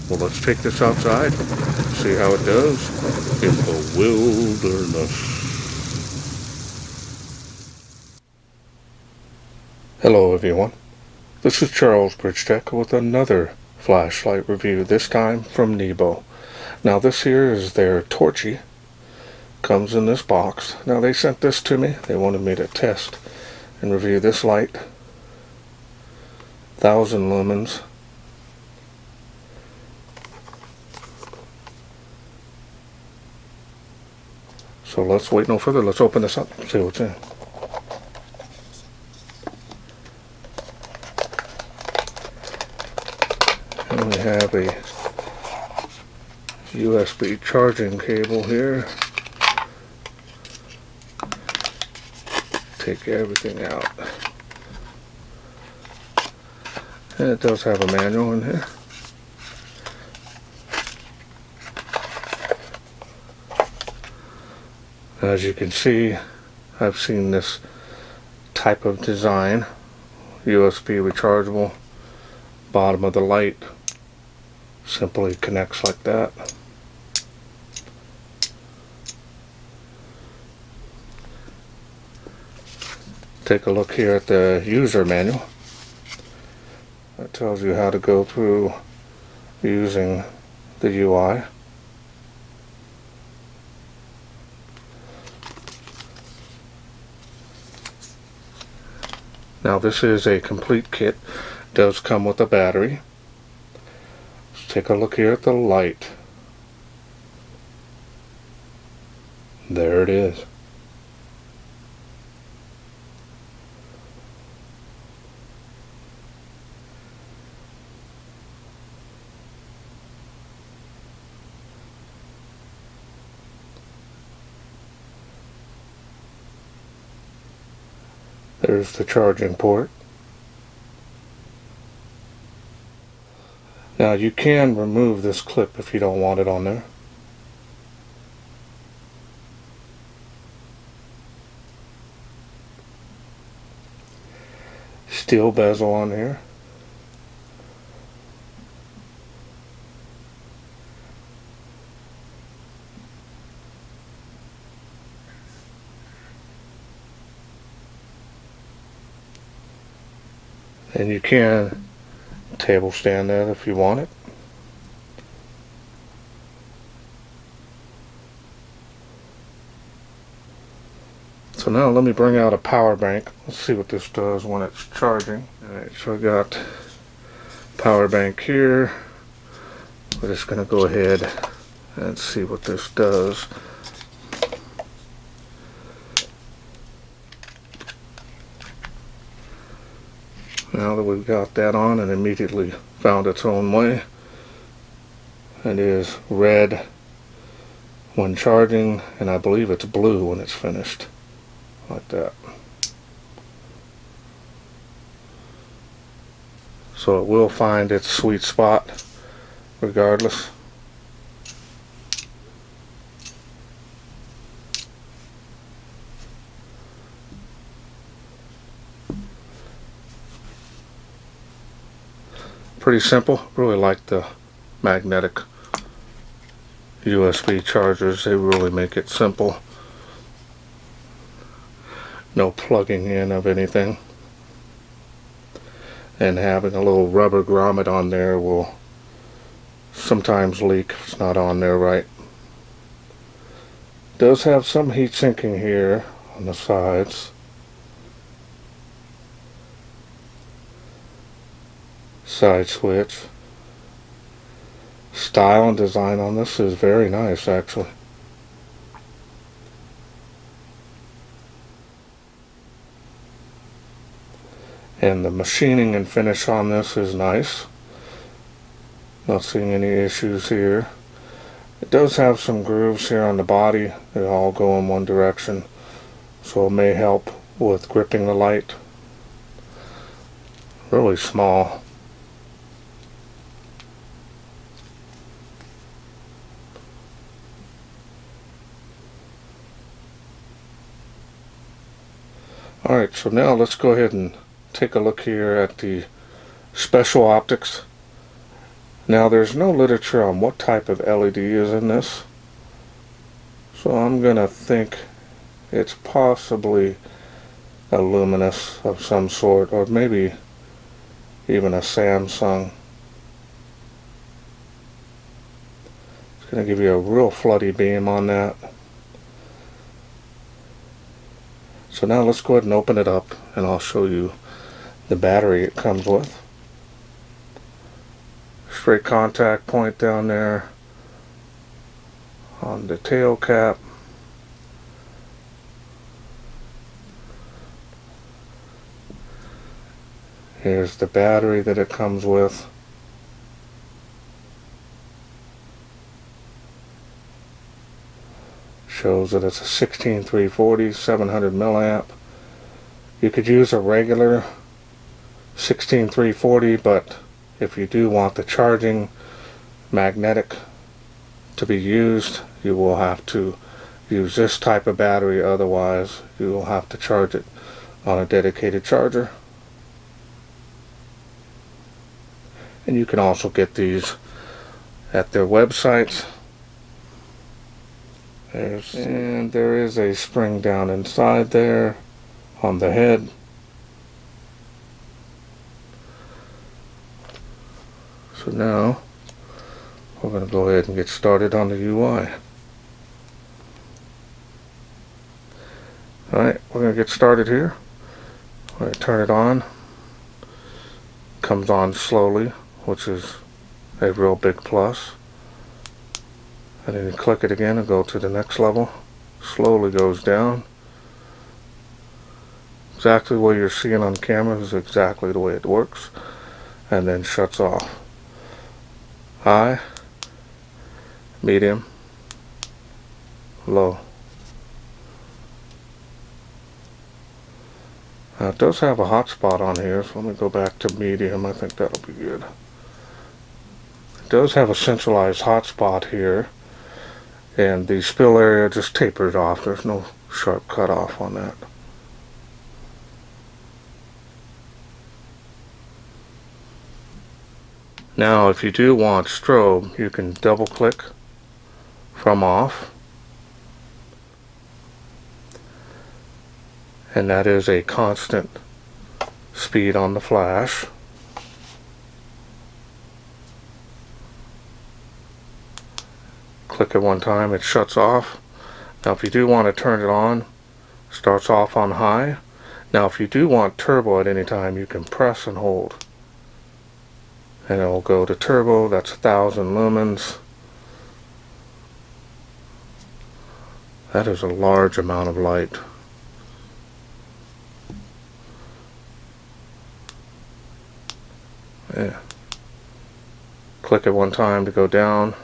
Well, let's take this outside, see how it does in the wilderness. Hello everyone, this is Charles BridgTec with another flashlight review, this time from Nebo. Now this here is their Torchy, comes in this box. Now they sent this to me, they wanted me to test and review this light, 1000 lumens. So let's wait no further, let's open this up and see what's in. And we have a USB charging cable here. Take everything out. And it does have a manual in here. As you can see, I've seen this type of design, USB rechargeable, bottom of the light simply connects like that. Take a look here at the user manual. That tells you how to go through using the UI. Now this is a complete kit, does come with a battery. Let's take a look here at the light. There it is. There's the charging port. Now you can remove this clip if you don't want it on there. Steel bezel on here. And you can table stand that if you want it. So now let me bring out a power bank. Let's see what this does when it's charging. Alright, so I got power bank here. We're just going to go ahead and see what this does. Now that we've got that on, and immediately found its own way. It is red when charging, and I believe it's blue when it's finished. Like that. So it will find its sweet spot regardless. Pretty simple. Really like the magnetic USB chargers. They really make it simple. No plugging in of anything. And having a little rubber grommet on there will sometimes leak if it's not on there right. Does have some heat sinking here on the sides. Side switch. Style and design on this is very nice actually. And the machining and finish on this is nice. Not seeing any issues here. It does have some grooves here on the body. They all go in one direction, so it may help with gripping the light. Really small. Alright, so now let's go ahead and take a look here at the special optics. Now there's no literature on what type of LED is in this, so I'm gonna think it's possibly a Luminous of some sort, or maybe even a Samsung. It's gonna give you a real floody beam on that. So now let's go ahead and open it up and I'll show you the battery it comes with. Straight contact point down there on the tail cap. Here's the battery that it comes with. Shows that it's a 16340, 700 milliamp. You could use a regular 16340, but if you do want the charging magnetic to be used, you will have to use this type of battery, otherwise you will have to charge it on a dedicated charger. And you can also get at their websites. And there is a spring down inside there on the head. So now we're going to go ahead and get started on the UI. Alright, we're going to get started here. We're going to turn it on. Comes on slowly, which is a real big plus. And then you click it again and go to the next level. Slowly goes down. Exactly what you're seeing on camera is exactly the way it works. And then shuts off. High, medium, low. Now it does have a hotspot on here, so let me go back to medium. I think that'll be good. It does have a centralized hotspot here, and the spill area just tapers off. There's no sharp cutoff on that. Now if you do want strobe, you can double click from off, and that is a constant speed on the flash. Click it one time, it shuts off. Now if you do want to turn it on, starts off on high. Now if you do want turbo at any time, you can press and hold, and it will go to turbo. That's 1000 lumens. That is a large amount of light. Yeah. Click it one time to go down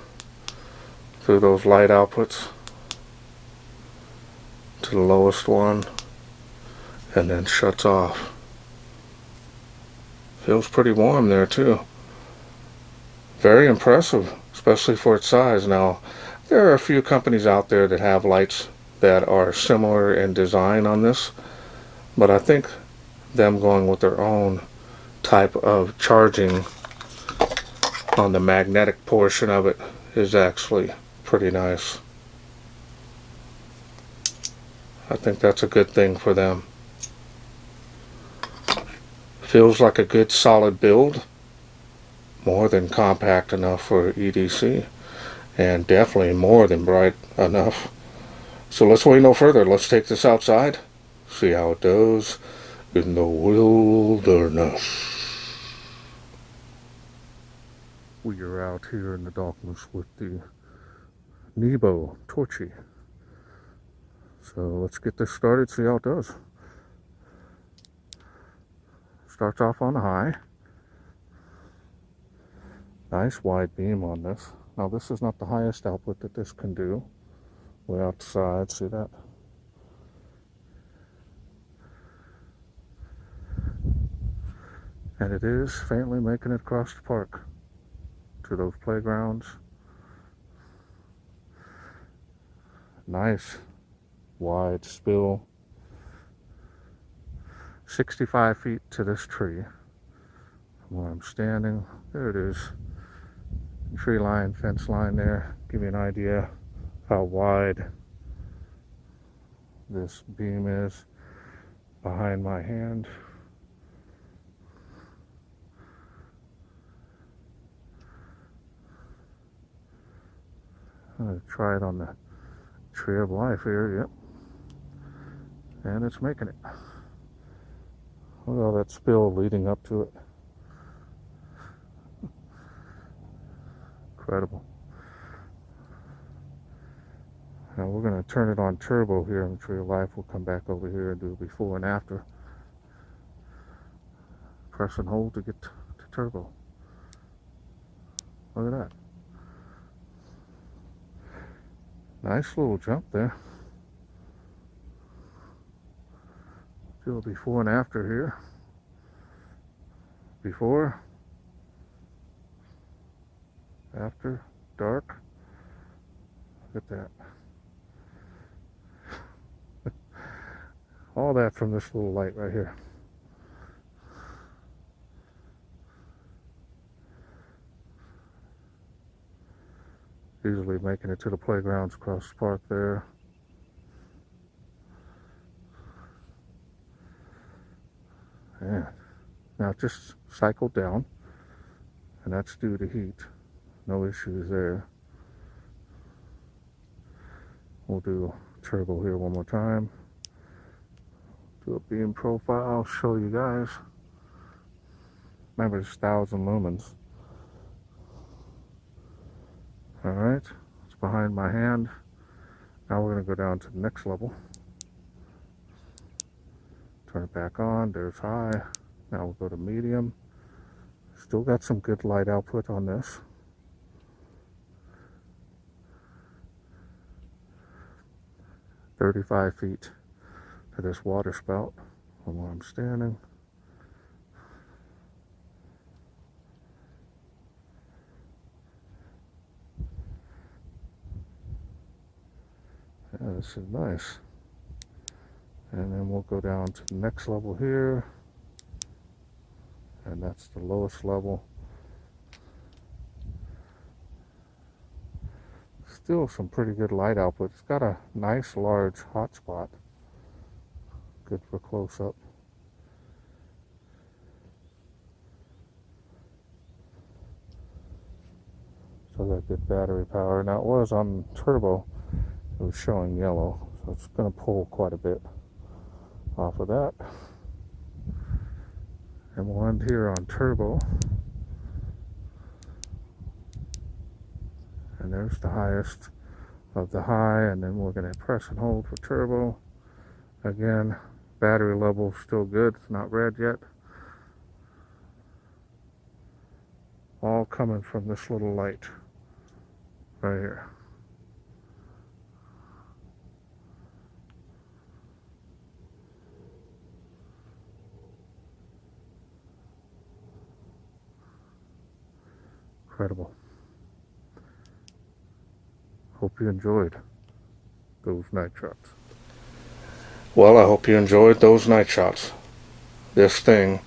through those light outputs to the lowest one, and then shuts off. Feels pretty warm there too. Very impressive, especially for its size. Now, there are a few companies out there that have lights that are similar in design on this, but I think them going with their own type of charging on the magnetic portion of it is actually pretty nice. I think that's a good thing for them. Feels like a good solid build. More than compact enough for EDC, and definitely more than bright enough. So let's wait no further. Let's take this outside, see how it does in the wilderness. We are out here in the darkness with the Nebo Torchy. So let's get this started, see how it does. Starts off on high. Nice wide beam on this. Now this is not the highest output that this can do. Way outside, see that? And it is faintly making it across the park to those playgrounds. Nice wide spill. 65 feet to this tree from where I'm standing. There it is. tree line, fence line there. Give you an idea how wide this beam is behind my hand. I'm going to try it on the tree of life here, yep. And it's making it. Look at all that spill leading up to it. Incredible. Now we're going to turn it on turbo here on the tree of life. We'll come back over here and do before and after. Press and hold to get to turbo. Look at that. Nice little jump there. Do a before and after here. Before. After. Dark. Look at that. All that from this little light right here. Easily making it to the playgrounds across the park there. And now it just cycled down, and that's due to heat. No issues there. We'll do turbo here one more time. Do a beam profile, show you guys. Remember, it's 1,000 lumens. Alright, it's behind my hand. Now we're going to go down to the next level. Turn it back on. There's high. Now we'll go to medium. Still got some good light output on this. "35 feet to this water spout from where I'm standing. Yeah, this is nice. And then we'll go down to the next level here. And that's the lowest level. Still some pretty good light output. It's got a nice large hotspot. Good for close-up. So got good battery power. Now it was on turbo. It was showing yellow. So it's going to pull quite a bit off of that. And we'll end here on turbo. And there's the highest of the high, and then we're going to press and hold for turbo. Again, battery level still good. It's not red yet. All coming from this little light right here. Incredible. Hope you enjoyed those night shots. Well, I hope you enjoyed those night shots. This thing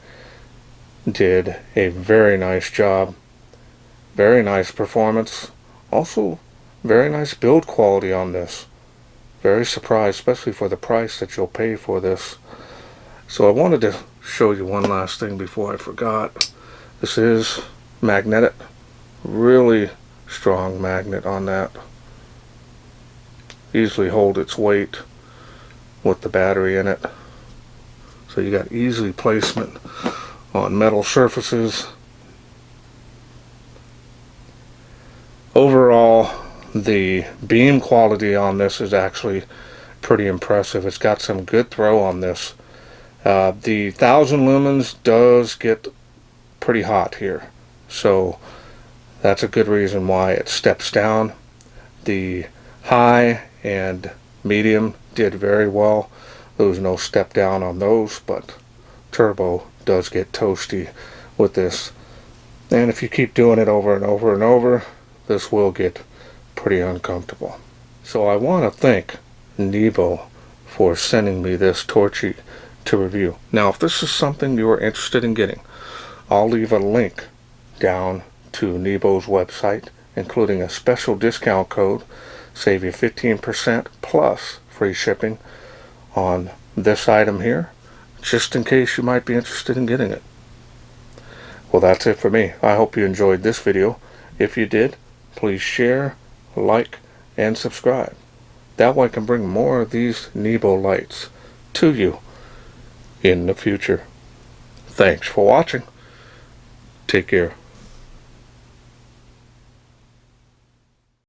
did a very nice job. Very nice performance. Also, very nice build quality on this. Very surprised, especially for the price that you'll pay for this. So I wanted to show you one last thing before I forgot. This is magnetic. Really strong magnet on that. Easily hold its weight with the battery in it. So you got easy placement on metal surfaces. Overall, the beam quality on this is actually pretty impressive. It's got some good throw on this. The 1,000 lumens does get pretty hot here. So that's a good reason why it steps down. The high and medium did very well. There was no step down on those, but turbo does get toasty with this. And if you keep doing it over and over and over, this will get pretty uncomfortable. So I want to thank Nebo for sending me this Torchy to review. Now, if this is something you are interested in getting, I'll leave a link down to Nebo's website including a special discount code, save you 15% plus free shipping on this item here, just in case you might be interested in getting it. Well, that's it for me. I hope you enjoyed this video. If you did, please share, like, and subscribe. That way I can bring more of these Nebo lights to you in the future. Thanks for watching. Take care.